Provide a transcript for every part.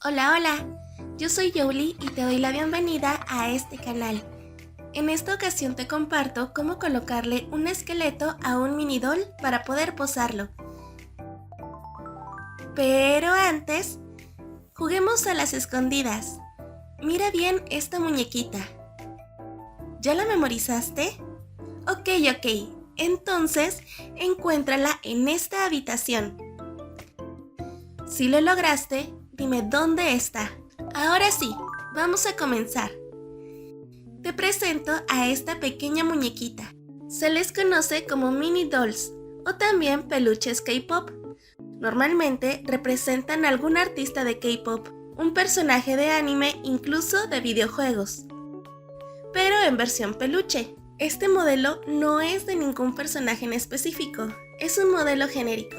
Hola, hola, yo soy Yoli y te doy la bienvenida a este canal. En esta ocasión te comparto cómo colocarle un esqueleto a un mini doll para poder posarlo. Pero antes, juguemos a las escondidas. Mira bien esta muñequita. ¿Ya la memorizaste? Ok, entonces encuéntrala en esta habitación. Si lo lograste, dime dónde está. Ahora sí, vamos a comenzar. Te presento a esta pequeña muñequita. Se les conoce como mini dolls o también peluches K-pop. Normalmente representan a algún artista de K-pop, un personaje de anime, incluso de videojuegos, pero en versión peluche. Este modelo no es de ningún personaje en específico, es un modelo genérico.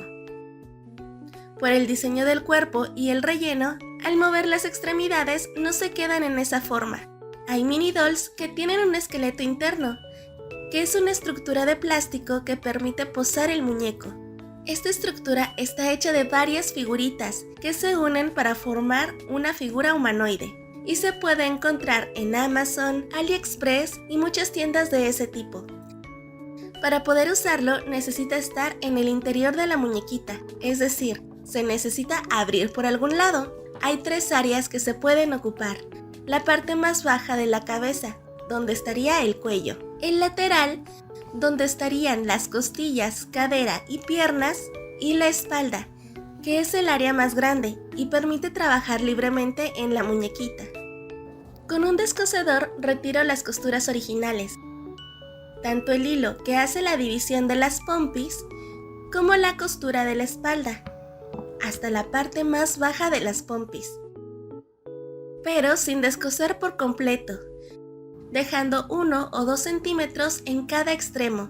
Por el diseño del cuerpo y el relleno, al mover las extremidades no se quedan en esa forma. Hay mini dolls que tienen un esqueleto interno, que es una estructura de plástico que permite posar el muñeco. Esta estructura está hecha de varias figuritas que se unen para formar una figura humanoide y se puede encontrar en Amazon, AliExpress y muchas tiendas de ese tipo. Para poder usarlo necesita estar en el interior de la muñequita, es decir, se necesita abrir por algún lado. Hay tres áreas que se pueden ocupar. La parte más baja de la cabeza, donde estaría el cuello. El lateral, donde estarían las costillas, cadera y piernas. Y la espalda, que es el área más grande y permite trabajar libremente en la muñequita. Con un descosedor retiro las costuras originales, tanto el hilo que hace la división de las pompis, como la costura de la espalda, hasta la parte más baja de las pompis, pero sin descoser por completo, dejando 1 o 2 centímetros en cada extremo.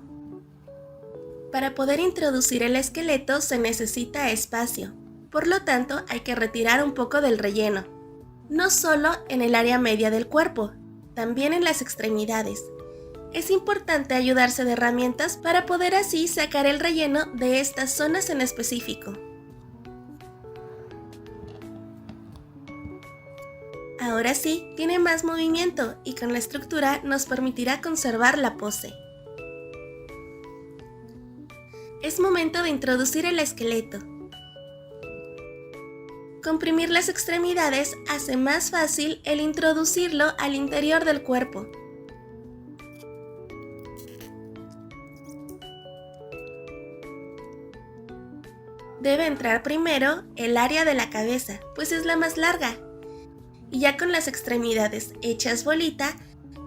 Para poder introducir el esqueleto se necesita espacio, por lo tanto hay que retirar un poco del relleno, no solo en el área media del cuerpo, también en las extremidades. Es importante ayudarse de herramientas para poder así sacar el relleno de estas zonas en específico. Ahora sí, tiene más movimiento y con la estructura nos permitirá conservar la pose. Es momento de introducir el esqueleto. Comprimir las extremidades hace más fácil el introducirlo al interior del cuerpo. Debe entrar primero el área de la cabeza, pues es la más larga. Y ya con las extremidades hechas bolita,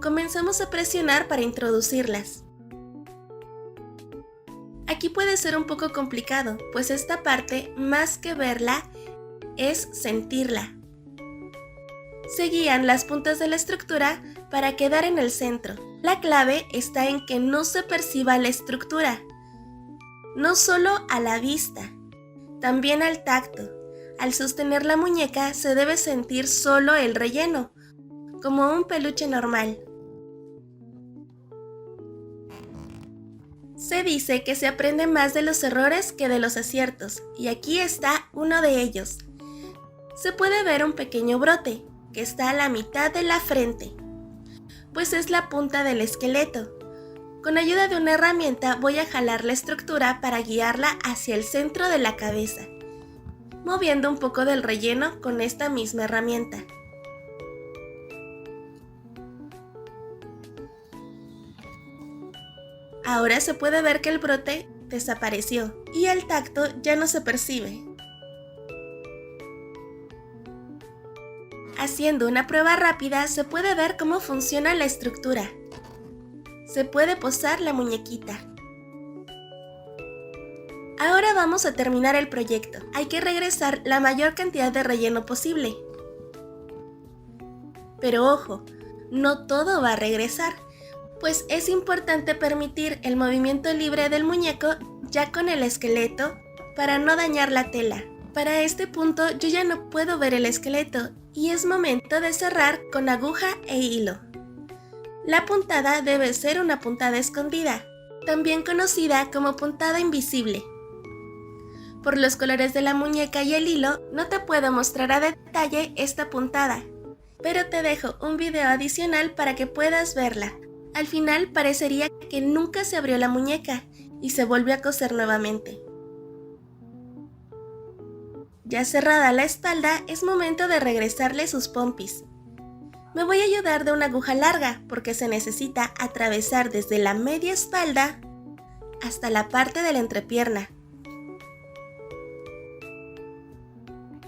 comenzamos a presionar para introducirlas. Aquí puede ser un poco complicado, pues esta parte, más que verla, es sentirla. Se guían las puntas de la estructura para quedar en el centro. La clave está en que no se perciba la estructura, no solo a la vista, también al tacto. Al sostener la muñeca se debe sentir solo el relleno, como un peluche normal. Se dice que se aprende más de los errores que de los aciertos, y aquí está uno de ellos. Se puede ver un pequeño brote, que está a la mitad de la frente, pues es la punta del esqueleto. Con ayuda de una herramienta voy a jalar la estructura para guiarla hacia el centro de la cabeza, moviendo un poco del relleno con esta misma herramienta. Ahora se puede ver que el brote desapareció y el tacto ya no se percibe. Haciendo una prueba rápida se puede ver cómo funciona la estructura. Se puede posar la muñequita. Ahora vamos a terminar el proyecto. Hay que regresar la mayor cantidad de relleno posible. Pero ojo, no todo va a regresar, pues es importante permitir el movimiento libre del muñeco ya con el esqueleto para no dañar la tela. Para este punto yo ya no puedo ver el esqueleto y es momento de cerrar con aguja e hilo. La puntada debe ser una puntada escondida, también conocida como puntada invisible. Por los colores de la muñeca y el hilo, no te puedo mostrar a detalle esta puntada, pero te dejo un video adicional para que puedas verla. Al final parecería que nunca se abrió la muñeca y se volvió a coser nuevamente. Ya cerrada la espalda, es momento de regresarle sus pompis. Me voy a ayudar de una aguja larga porque se necesita atravesar desde la media espalda hasta la parte de la entrepierna.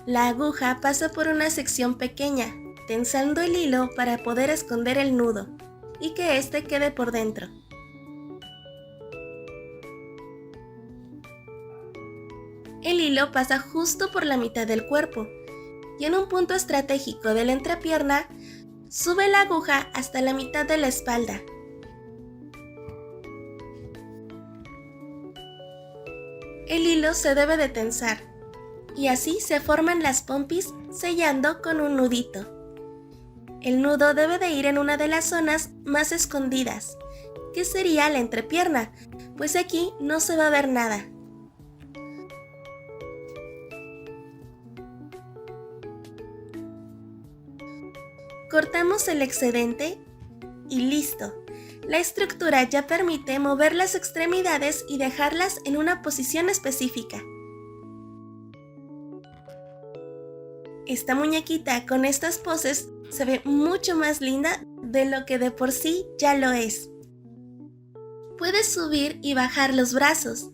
La aguja pasa por una sección pequeña, tensando el hilo para poder esconder el nudo y que éste quede por dentro. El hilo pasa justo por la mitad del cuerpo y en un punto estratégico de la entrepierna sube la aguja hasta la mitad de la espalda. El hilo se debe de tensar y así se forman las pompis sellando con un nudito. El nudo debe de ir en una de las zonas más escondidas, que sería la entrepierna, pues aquí no se va a ver nada. Cortamos el excedente y listo. La estructura ya permite mover las extremidades y dejarlas en una posición específica. Esta muñequita con estas poses se ve mucho más linda de lo que de por sí ya lo es. Puedes subir y bajar los brazos,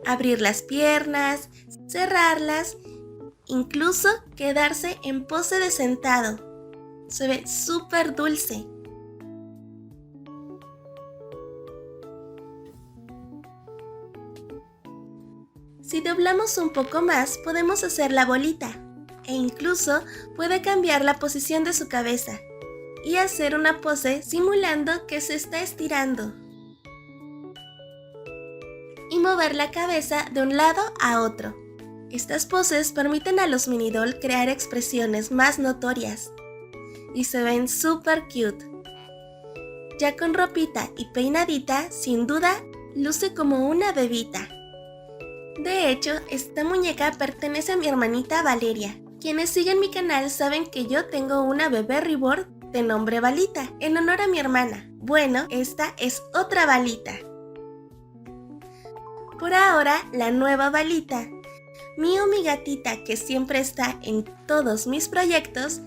abrir las piernas, cerrarlas, incluso quedarse en pose de sentado. Se ve súper dulce. Si doblamos un poco más, podemos hacer la bolita e incluso puede cambiar la posición de su cabeza y hacer una pose simulando que se está estirando y mover la cabeza de un lado a otro. Estas poses permiten a los mini doll crear expresiones más notorias y se ven súper cute. Ya con ropita y peinadita, sin duda, luce como una bebita. De hecho, esta muñeca pertenece a mi hermanita Valeria. Quienes siguen mi canal saben que yo tengo una bebé reborn de nombre Balita, en honor a mi hermana. Bueno, esta es otra Balita. Por ahora, la nueva Balita, Mío, mi gatita que siempre está en todos mis proyectos,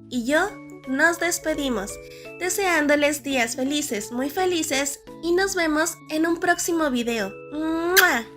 y yo nos despedimos, deseándoles días felices, muy felices, y nos vemos en un próximo video. ¡Mua!